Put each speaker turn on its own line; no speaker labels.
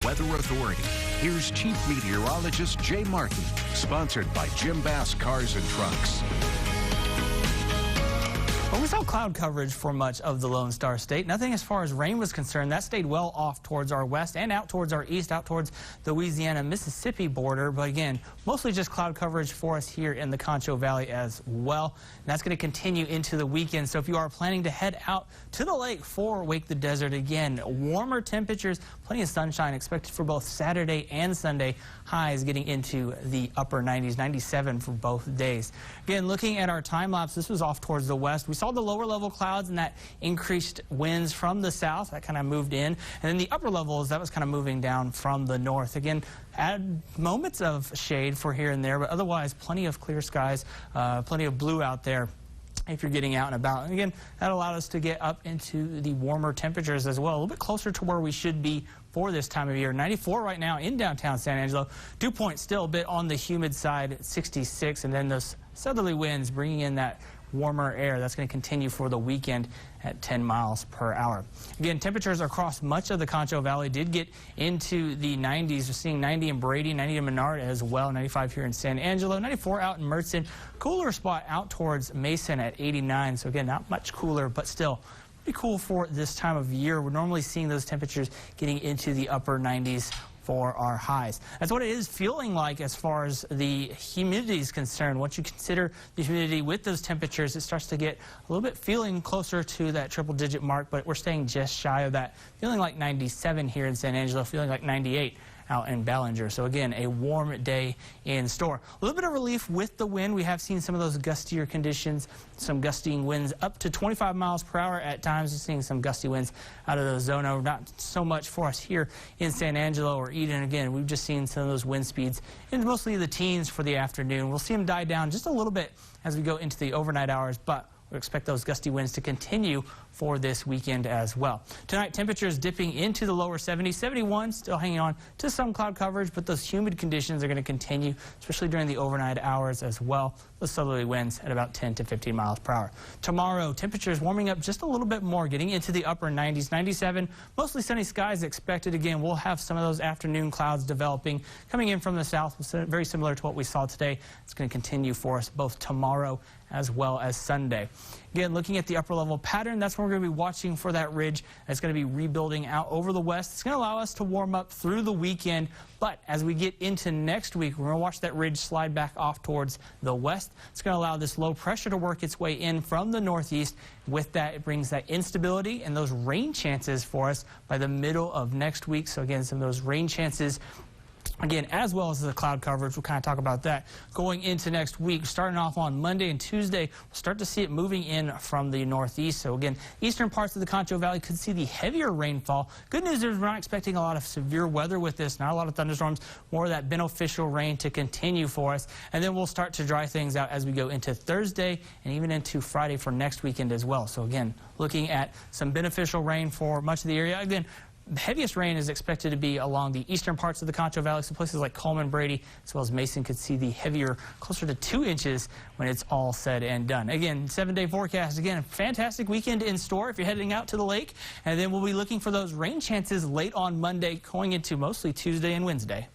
Weather Authority. Here's Chief Meteorologist Jay Martin, sponsored by Jim Bass Cars and Trucks.
Well, we saw cloud coverage for much of the Lone Star State. Nothing as far as rain was concerned. That stayed well off towards our west and out towards our east, out towards the Louisiana-Mississippi border. But again, mostly just cloud coverage for us here in the Concho Valley as well. And that's going to continue into the weekend. So if you are planning to head out to the lake for Wake the Desert, again, warmer temperatures, plenty of sunshine expected for both Saturday and Sunday. Highs getting into the upper 90s, 97 for both days. Again, looking at our time lapse, this was off towards the west. We saw the lower level clouds and that increased winds from the south that kind of moved in, and then the upper levels that was kind of moving down from the north. Again, add moments of shade for here and there, but otherwise plenty of clear skies, plenty of blue out there if you're getting out and about. And again, that allowed us to get up into the warmer temperatures as well, a little bit closer to where we should be for this time of year. 94 right now in downtown San Angelo. Dew point still a bit on the humid side at 66, and then those southerly winds bringing in that warmer air. That's going to continue for the weekend at 10 miles per hour. Again, temperatures across much of the Concho Valley did get into the 90s. We're seeing 90 in Brady, 90 in Menard as well, 95 here in San Angelo, 94 out in Mertzon. Cooler spot out towards Mason at 89. So again, not much cooler, but still pretty cool for this time of year. We're normally seeing those temperatures getting into the upper 90s for our highs. That's what it is feeling like as far as the humidity is concerned. Once you consider the humidity with those temperatures, it starts to get a little bit feeling closer to that triple-digit mark, but we're staying just shy of that. Feeling like 97 here in San Angelo, feeling like 98 out in Ballinger. So again, a warm day in store. A little bit of relief with the wind. We have seen some of those gustier conditions, some gusting winds up to 25 miles per hour at times. We're seeing some gusty winds out of the zone. Not so much for us here in San Angelo or Eden. Again, we've just seen some of those wind speeds in mostly the teens for the afternoon. We'll see them die down just a little bit as we go into the overnight hours, but we expect those gusty winds to continue for this weekend as well. Tonight, temperatures dipping into the lower 70s, 71, still hanging on to some cloud coverage, but those humid conditions are going to continue, especially during the overnight hours as well. Those southerly winds at about 10 to 15 miles per hour. Tomorrow, temperatures warming up just a little bit more, getting into the upper 90s, 97. Mostly sunny skies expected. Again, we'll have some of those afternoon clouds developing, coming in from the south, very similar to what we saw today. It's going to continue for us both tomorrow as well as Sunday. Again, looking at the upper level pattern, that's when we're going to be watching for that ridge that's going to be rebuilding out over the west. It's going to allow us to warm up through the weekend, but as we get into next week, we're going to watch that ridge slide back off towards the west. It's going to allow this low pressure to work its way in from the northeast. With that, it brings that instability and those rain chances for us by the middle of next week. So again, some of those rain chances, again, as well as the cloud coverage. We'll kind of talk about that going into next week. Starting off on Monday and Tuesday, we'll start to see it moving in from the northeast. So again, eastern parts of the Concho Valley could see the heavier rainfall. Good news is we're not expecting a lot of severe weather with this, not a lot of thunderstorms, more of that beneficial rain to continue for us. And then we'll start to dry things out as we go into Thursday and even into Friday for next weekend as well. So again, looking at some beneficial rain for much of the area. Again, the heaviest rain is expected to be along the eastern parts of the Concho Valley, so places like Coleman, Brady, as well as Mason could see the heavier, closer to 2 inches when it's all said and done. Again, 7-day forecast. Again, a fantastic weekend in store if you're heading out to the lake. And then we'll be looking for those rain chances late on Monday, going into mostly Tuesday and Wednesday.